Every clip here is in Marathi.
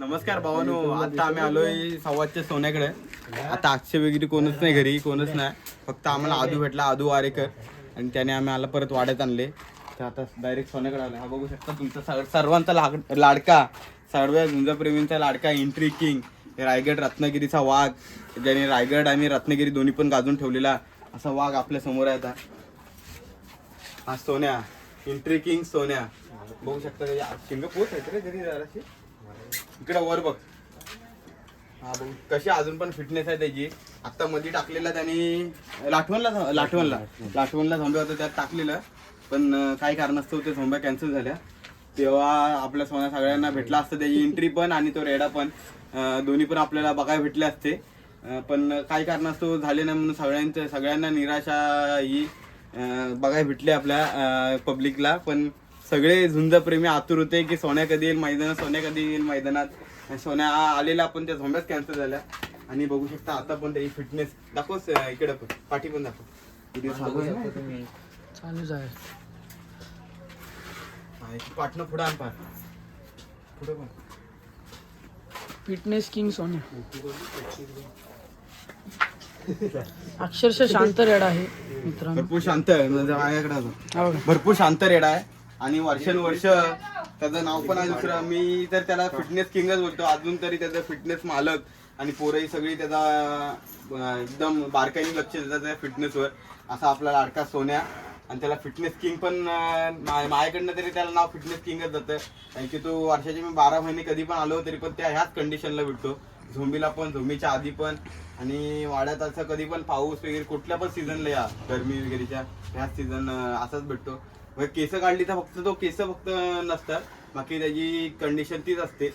नमस्कार भावानो, आता आम्ही आलोय सव्वाच्या सोन्याकडे. आता आजचे वगैरे कोणच नाही घरी, कोणच नाही, फक्त आम्हाला आदू भेटला, आदू वारेकर, आणि त्याने आम्हाला परत वाड्यात आणले. तर आता डायरेक्ट सोन्याकडे आलो. हा बघू शकता तुमचा सर्वांचा लाडका, सर्व झुंजाप्रेमींचा लाडका एंट्री किंग, रायगड रत्नागिरीचा वाघ, ज्याने रायगड आणि रत्नागिरी दोन्ही पण गाजून ठेवलेला असा वाघ आपल्या समोर आहे. आता हा सोन्या, एंट्री किंग सोन्या बघू शकता. शिंग पोच आहे रे घरी जराशी, इकडे वर बघ. हा बघू कशी अजून पण फिटनेस आहे त्याची. आता मध्ये टाकलेला त्यांनी लाठवणला झोंब्या होतं, त्यात टाकलेलं, पण काही कारणास्तव ते झोंब्या कॅन्सल झाल्या. तेव्हा आपल्या सोन्या सगळ्यांना भेटला असतं, त्याची एंट्री पण आणि तो रेडा पण दोन्ही पण आपल्याला बघायला भेटले असते. पण काही कारणास्तव झाले नाही, म्हणून सगळ्यांना निराशा ही बघायला भेटली आपल्या पब्लिकला. पण सगळे झुंजप्रेमी आतुर होते की सोन्या कधी येईल मैदानात, सोन्या कधी येईल मैदानात. सोन्या आलेला, पण त्या झोंब्याच कॅन्सल झाल्या. आणि बघू शकता आता पण त्याची फिटनेस दाखवच, इकडे पण पाठी पण दाखव. चालूच आहे पाठनं पुढं आण, पुढं पण फिटनेस किंग सोन्या. अक्षरशः शांत रेडा आहे मित्रांनो, भरपूर शांत आहे. माझ्याकडे भरपूर शांत रेडा आहे आणि वर्षानुवर्ष त्याचं नाव पण आहे दुसरं. मी तर त्याला फिटनेस किंगच बोलतो अजून तरी. त्याचा फिटनेस मालक आणि पोरही सगळी त्याचा एकदम बारकाईने लक्ष देतात त्या फिटनेसवर. असा आपला लाडका सोन्या, आणि त्याला फिटनेस किंग पण माझ्याकडनं तरी त्याला नाव फिटनेस किंगच जातं. कारण की तो वर्षाचे मी 12 महिने कधी पण आलो तरी पण त्या ह्याच कंडिशनला भेटतो. झोंबीला पण, झोंबीच्या आधी पण, आणि वाड्यात असं कधी पण पाऊस वगैरे कुठल्या पण सीझनला या गरमी वगैरेच्या ह्याच सीझन असाच भेटतो. केस काढली तर फक्त तो केस फक्त नसतात, बाकी त्याची कंडिशन तीच असते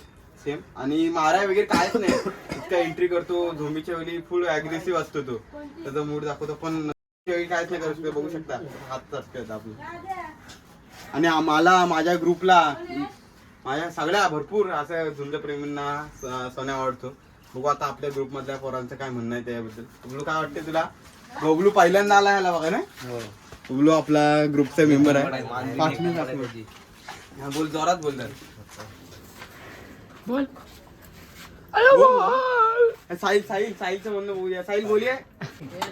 सेम. आणि मारा वगैरे कायच नाही, इतका एंट्री करतो. झोंबीच्या वेळी फुल अग्रेसिव्ह असतो तो, त्याचा मूड दाखवतो. पण कायच नाही करू, बघू शकता हात असतात आपलं. आणि आम्हाला, माझ्या ग्रुपला, माझ्या सगळ्या भरपूर असं झुंजप्रेमींना सोन्या आवडतो. बघू आता आपल्या ग्रुप मधल्या पोरांचं काय म्हणणं आहे त्याबद्दल. बबलू काय वाटते तुला? बबलू पहिल्यांदा आला ह्याला बघा ना. बबलू आपला ग्रुपचा मेंबर आहे. बोल, जोरात बोल. बोल. साहिलचं म्हणणं बघूया. साहिल बोलिये.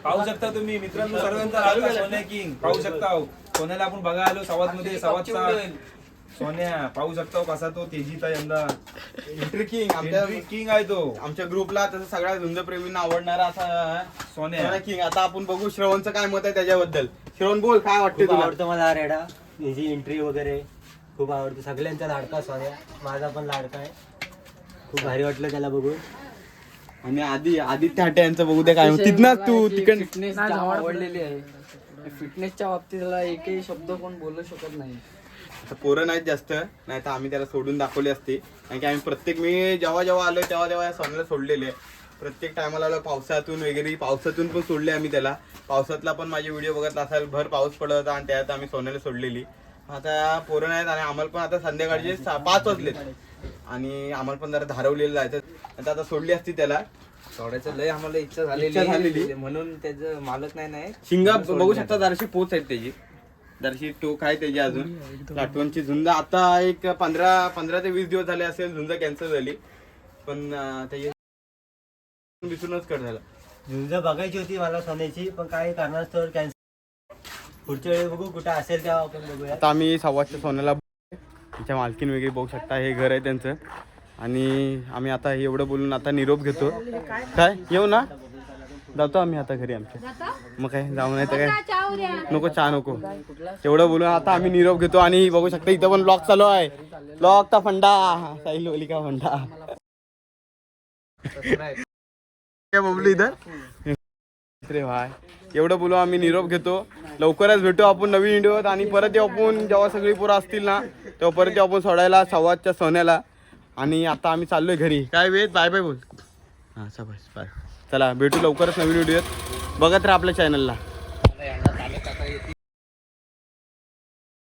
पाहू शकता तुम्ही मित्रांनो, सर्वांचा सोन्या किंग पाहू शकता. सोन्याला आपण बघा आलो सवाद मध्ये, सवादचा सोन्या पाहू शकता कसा तो तेजीचा यंदा एंट्री किंग, किंग आहे तो आमच्या ग्रुपला. तसं सगळ्या झुंजप्रेमींना आवडणारा असा सोन्या किंग. आता आपण बघू श्रवणचं काय मत आहे त्याच्याबद्दल. श्रवण बोल, काय वाटते तुला? आवडतो मला रेडा, याची एंट्री वगैरे खूप आवडते. सगळ्यांचा लाडका सोन्या, माझा पण लाडका आहे. खूप भारी वाटलं त्याला बघून. आणि आदित्य हाटे यांचं बघू दे काय तिथनाच तू तिकडे. फिटनेस आवडलेली आहे. फिटनेसच्या बाबतीत त्याला एकही शब्द कोण बोलू शकत नाही. आता पोरं नाहीत जास्त, नाही तर आम्ही त्याला सोडून दाखवले असते. कारण की आम्ही मी जेव्हा आलो तेव्हा या सोन्याला सोडलेले. प्रत्येक टायमाला आलो पावसातून वगैरे, पावसातून पण सोडले आम्ही त्याला. पावसातला पण माझे व्हिडिओ बघत असाल, भर पाऊस पडत होता आणि त्यात आम्ही सोन्याला सोडलेली. आता पोरं नाहीत आणि आम्हाला पण आता संध्याकाळचे 5 वाजलेत आणि आम्हाला पण जरा धारवलेलं जायचं. आता सोडली असती त्याला, सोडायचं लय आम्हाला इच्छा झालेली, म्हणून त्याचं मालक नाही. शिंगा बघू शकता, जराशी पोच आहेत त्याची, जराशी टोक आहे त्याची अजून. लाटवणची झुंज आता एक 15 ते 20 दिवस झाले असेल झुंज कॅन्सल झाली. पण त्याची विसरूनच कट झाला. झुंज बघायची होती मला सोन्याची, पण काही कारणास्तव कॅन्सल. पुढच्या वेळी बघू कुठं असेल तेव्हा आपण बघूया. आता आम्ही सव्वाच्या सोन्याला तिच्या मालकीन वगैरे बघू शकता, हे घर आहे त्यांचं. आणि आम्ही आता एवढं बोलून आता निरोप घेतो. काय येऊ ना, जातो आम्ही आता घरी आमच्या. मग काय जाऊ, नाही तर काय नको, चहा नको, एवढं बोलून आता आम्ही निरोप घेतो. आणि बघू शकता इथं पण ब्लॉग चालू आहे. ब्लॉगचा फंडा, साहिल ओली का फंडा काय बबलू इधर रे भाई. एवढं बोलू आम्ही निरोप घेतो. लवकरच भेटू आपण नवीन व्हिडिओत. आणि परत येऊ आपण, जेव्हा सगळी पोरं असतील ना तेव्हा परत येऊ आपण सोडायला सव्वाच्या सोन्याला. आणि आता आम्ही चाललोय घरी. काय वेळ, बाय बाय बोल. हां बस बाय. चला भेटू लवकरच नवीन व्हिडिओत. बघत राहा आपल्या चॅनलला.